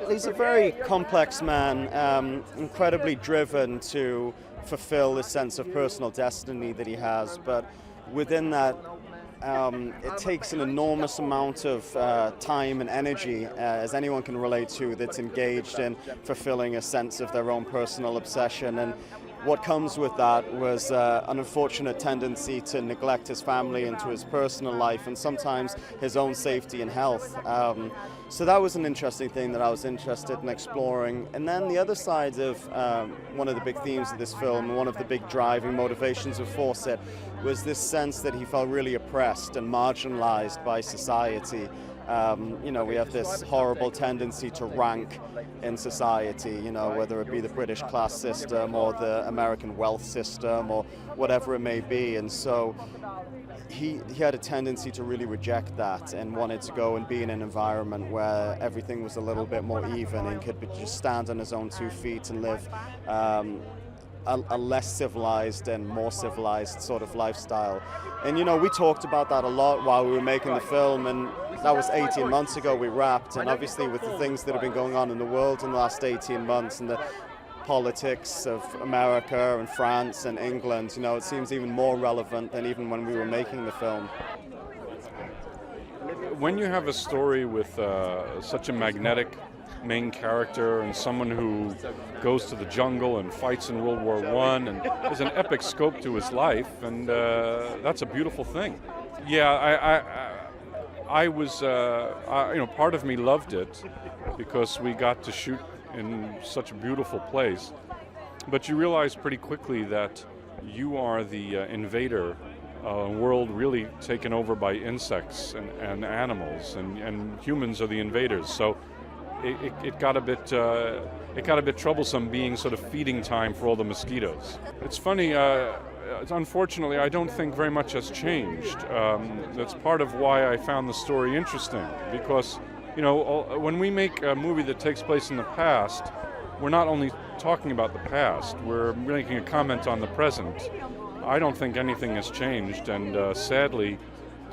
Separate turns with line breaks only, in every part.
He's a very complex man, incredibly driven to fulfill this sense of personal destiny that he has, but within that, it takes an enormous amount of time and energy, as anyone can relate to, that's engaged in fulfilling a sense of their own personal obsession. And what comes with that was an unfortunate tendency to neglect his family and to his personal life, and sometimes his own safety and health. So that was an interesting thing that I was interested in exploring. And then the other side of one of the big themes of this film, one of the big driving motivations of Fawcett, was this sense that he felt really oppressed and marginalized by society. We have this horrible tendency to rank in society, whether it be the British class system or the American wealth system or whatever it may be. And so he had a tendency to really reject that and wanted to go and be in an environment where everything was a little bit more even and could just stand on his own 2 feet and live a less civilized and more civilized sort of lifestyle. And we talked about that a lot while we were making the film, and that was 18 months ago we wrapped. And obviously with the things that have been going on in the world in the last 18 months and the politics of America and France and England, it seems even more relevant than even when we were making the film.
When you have a story with such a magnetic main character and someone who goes to the jungle and fights in World War I, and there's an epic scope to his life, and that's a beautiful thing. Yeah, I was, part of me loved it because we got to shoot in such a beautiful place. But you realize pretty quickly that you are the invader, a world really taken over by insects and animals, and humans are the invaders. So it got a bit troublesome being sort of feeding time for all the mosquitoes. It's funny. Unfortunately, I don't think very much has changed. That's part of why I found the story interesting, because when we make a movie that takes place in the past, we're not only talking about the past, we're making a comment on the present. I don't think anything has changed, and sadly,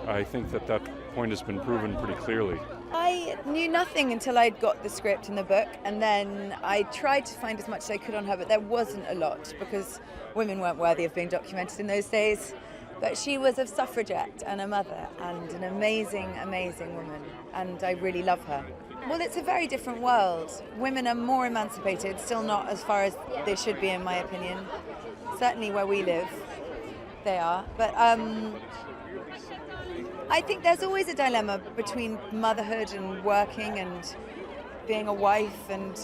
I think that point has been proven pretty clearly.
I knew nothing until I'd got the script and the book, and then I tried to find as much as I could on her, but there wasn't a lot because women weren't worthy of being documented in those days. But she was a suffragette and a mother and an amazing, amazing woman, and I really love her. Well, it's a very different world. Women are more emancipated, still not as far as they should be in my opinion. Certainly where we live, they are. But I think there's always a dilemma between motherhood and working and being a wife and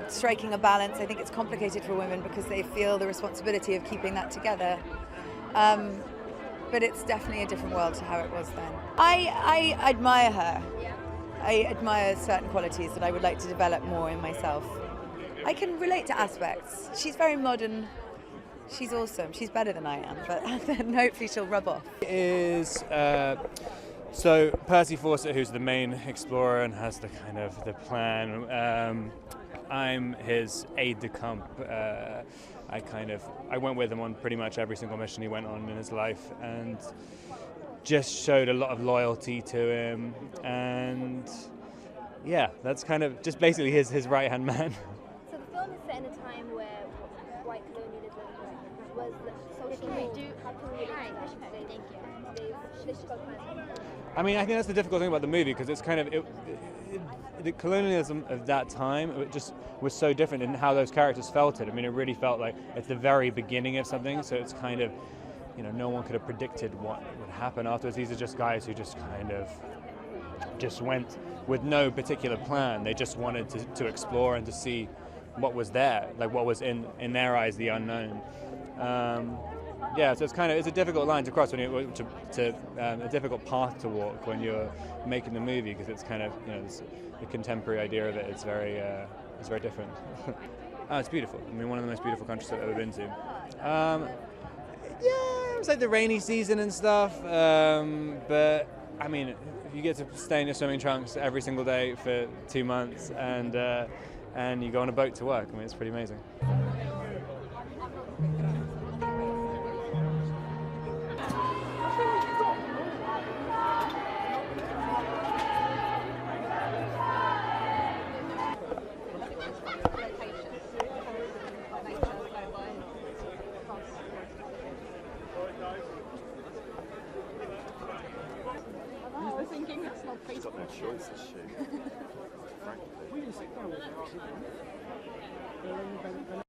striking a balance. I think it's complicated for women because they feel the responsibility of keeping that together. But it's definitely a different world to how it was then. I admire her. I admire certain qualities that I would like to develop more in myself. I can relate to aspects. She's very modern. She's awesome. She's better than I am, but then hopefully she'll rub off.
It is so Percy Fawcett, who's the main explorer and has the kind of the plan. I'm his aide-de-camp. I went with him on pretty much every single mission he went on in his life, and just showed a lot of loyalty to him. And yeah, that's kind of just basically his right-hand man.
So the film is set in a time where white colonialism was social. How can we
I mean, I think that's the difficult thing about the movie, because it's kind of the colonialism of that time. It just was so different in how those characters felt it. I mean, it really felt like it's the very beginning of something. So it's kind of, no one could have predicted what would happen afterwards. These are just guys who just kind of just went with no particular plan. They just wanted to explore and to see what was there, like what was in their eyes the unknown. So it's a difficult line to cross when a difficult path to walk when you're making the movie, because it's kind of the contemporary idea of it. It's very different. It's beautiful. I mean, one of the most beautiful countries I've ever been to. It was like the rainy season and stuff. But I mean, if you get to stay in your swimming trunks every single day for 2 months and you go on a boat to work, I mean, it's pretty amazing.
locations, nature, by across. I was thinking that's not feasible.
Got no choice, is she? Frankly.